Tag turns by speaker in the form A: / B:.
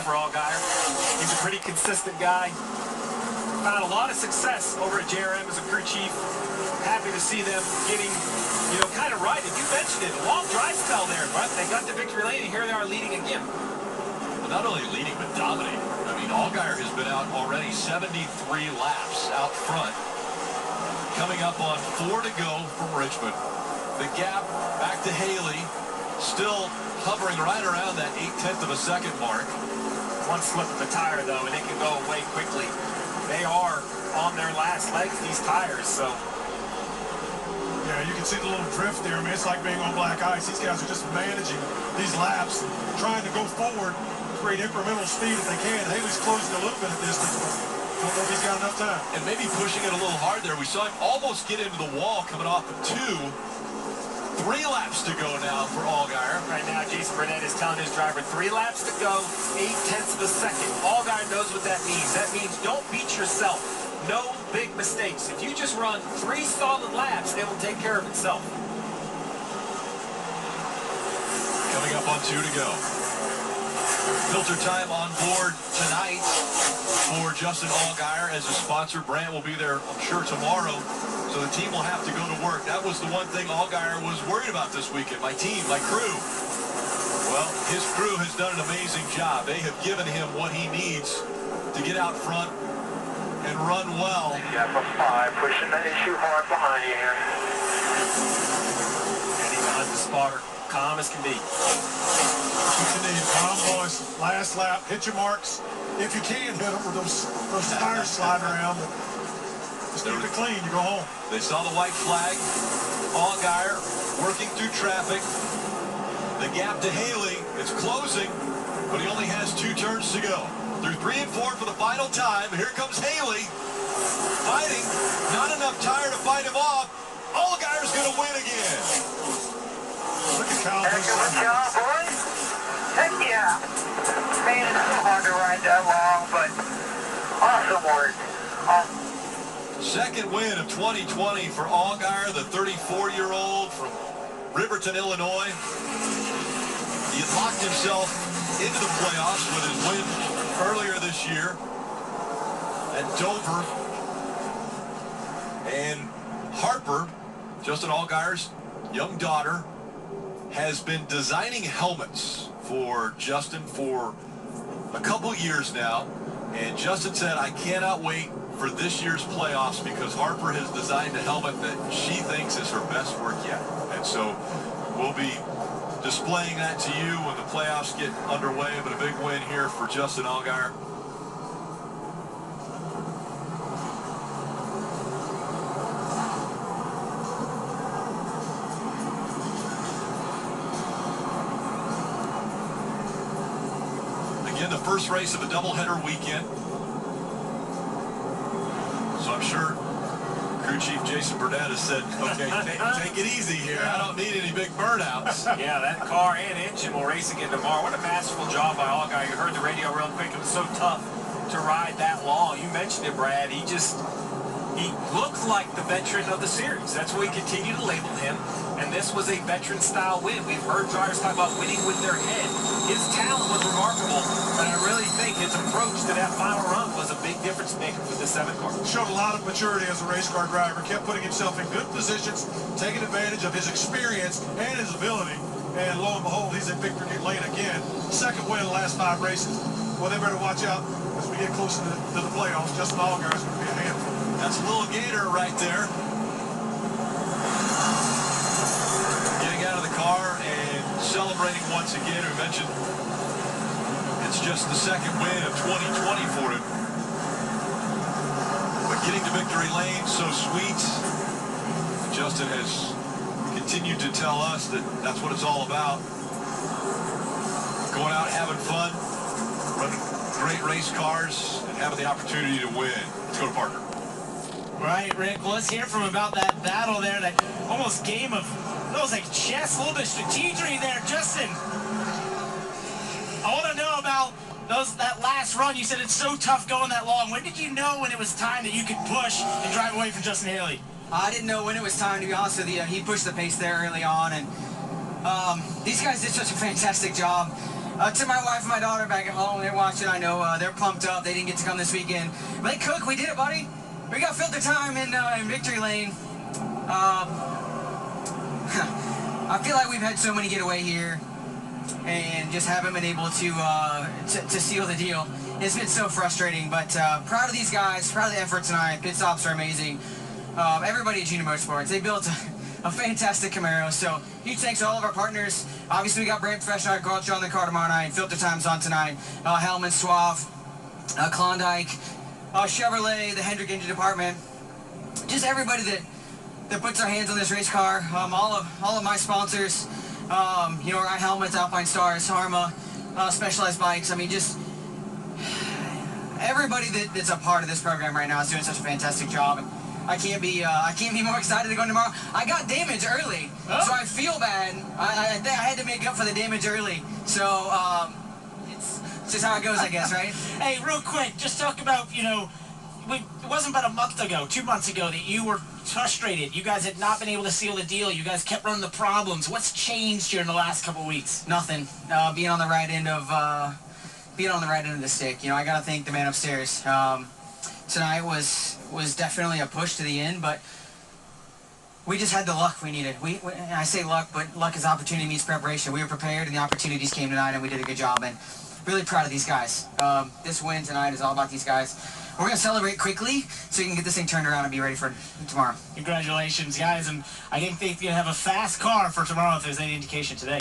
A: For Allgaier. He's a pretty consistent guy. Found a lot of success over at JRM as a crew chief. Happy to see them getting, kind of right. And you mentioned it, a long drive spell there, but they got to victory lane, and here they are leading again.
B: Well, not only leading, but dominating. I mean, Allgaier has been out already 73 laps out front. Coming up on 4 to go from Richmond. The gap back to Haley, still hovering right around that 0.8 of a second mark.
A: One slip of the tire, though, and it can go away quickly. They are on their last legs, these tires, so.
C: Yeah, you can see the little drift there. I mean, it's like being on black ice. These guys are just managing these laps, trying to go forward, create incremental speed if they can. Haley's closing a little bit of distance, but I don't know if he's got enough time.
B: And maybe pushing it a little hard there. We saw him almost get into the wall coming off of 2. 3 laps to go now for Allgaier.
A: Right now, Jason Burnett is telling his driver 3 laps to go, 0.8 of a second. Allgaier knows what that means. That means don't beat yourself. No big mistakes. If you just run 3 solid laps, it will take care of itself.
B: Coming up on 2 to go. Filter time on board tonight for Justin Allgaier as a sponsor. Brant will be there, I'm sure, tomorrow. So the team will have to go to work. That was the one thing Allgaier was worried about this weekend. My team, my crew. Well, his crew has done an amazing job. They have given him what he needs to get out front and run well.
D: Yeah, for 5, pushing the issue hard behind you here.
A: And he's behind the spotter. Calm as can be.
C: What you need, calm boys. Last lap, hit your marks. If you can, hit them with those tires sliding around. But just keep it clean, you go home.
B: They saw the white flag. Allgaier working through traffic. The gap to Haley, it's closing, but he only has 2 turns to go. Through 3 and 4 for the final time. Here comes Haley. Fighting. Not enough tire to fight him off. Allgaier's going to win again.
C: Look at Kyle.
D: Heck of a job, boys. Heck yeah. Man, it's so hard to ride that long, but awesome work.
B: Second win of 2020 for Allgaier, the 34-year-old from Riverton, Illinois. He had locked himself into the playoffs with his win earlier this year at Dover. And Harper, Justin Allgaier's young daughter, has been designing helmets for Justin for a couple years now. And Justin said, I cannot wait for this year's playoffs because Harper has designed a helmet that she thinks is her best work yet. And so we'll be displaying that to you when the playoffs get underway, but a big win here for Justin Allgaier. Again, the first race of a doubleheader weekend. So I'm sure crew chief Jason Burnett has said, okay, take it easy here. I don't need any big burnouts.
A: Yeah, that car and engine will race again tomorrow. What a masterful job by Allgaier. You heard the radio real quick. It was so tough to ride that long. You mentioned it, Brad. He looked like the veteran of the series. That's what we continue to label him. And this was a veteran-style win. We've heard drivers talk about winning with their head. His talent was remarkable, but I really think his approach to that final run was a big difference maker for the 7 car.
C: Showed a lot of maturity as a race car driver, kept putting himself in good positions, taking advantage of his experience and his ability, and lo and behold, he's in victory lane again. Second win in the last 5 races. Well, they better watch out as we get closer to the playoffs. Justin Allgaier is going to be a handful.
B: That's a little gator right there. Getting out of the car and celebrating once again. We mentioned it's just the second win of 2020 for him. But getting to victory lane, so sweet. Justin has continued to tell us that that's what it's all about. Going out, having fun, running great race cars, and having the opportunity to win. Let's go to Parker.
E: Right, Rick. Well, let's hear from him about that battle there, that almost game of, it was like chess, a little bit of strategy there. Justin, I want to know about that last run. You said it's so tough going that long. When did you know when it was time that you could push and drive away from Justin Haley?
F: I didn't know when it was time, to be honest with you. He pushed the pace there early on, and these guys did such a fantastic job. To my wife and my daughter back at home, they're watching. I know they're pumped up. They didn't get to come this weekend. But hey, Cook, we did it, buddy. We got filter time in victory lane. I feel like we've had so many get away here and just haven't been able to seal the deal. It's been so frustrating, but proud of these guys, proud of the effort tonight. Pit stops are amazing. Everybody at Junior Motorsports, they built a fantastic Camaro, so huge thanks to all of our partners. Obviously, we got Brand Professional Agriculture on the car tomorrow night, Filter Time's on tonight, Hellman, Suave, Klondike, Chevrolet, the Hendrick Engine Department, just everybody that puts their hands on this race car, all of my sponsors, you know, our helmets, Alpine Stars, Harma, Specialized Bikes. I mean, just everybody that's a part of this program right now is doing such a fantastic job. And I can't be more excited to go tomorrow. I got damage early, so I feel bad. I had to make up for the damage early. So it's just how it goes, I guess, right?
E: Hey, real quick, just talk about, you know, it wasn't about a month ago, 2 months ago, that you were frustrated. You guys had not been able to seal the deal. You guys kept running the problems. What's changed here in the last couple of weeks?
F: Nothing. Being on the right end of the stick. You know, I gotta thank the man upstairs. Tonight was definitely a push to the end, but we just had the luck we needed. I say luck, but luck is opportunity meets preparation. We were prepared, and the opportunities came tonight, and we did a good job. And really proud of these guys. This win tonight is all about these guys. We're going to celebrate quickly so we can get this thing turned around and be ready for tomorrow.
E: Congratulations, guys, and I think they're going to have a fast car for tomorrow if there's any indication today.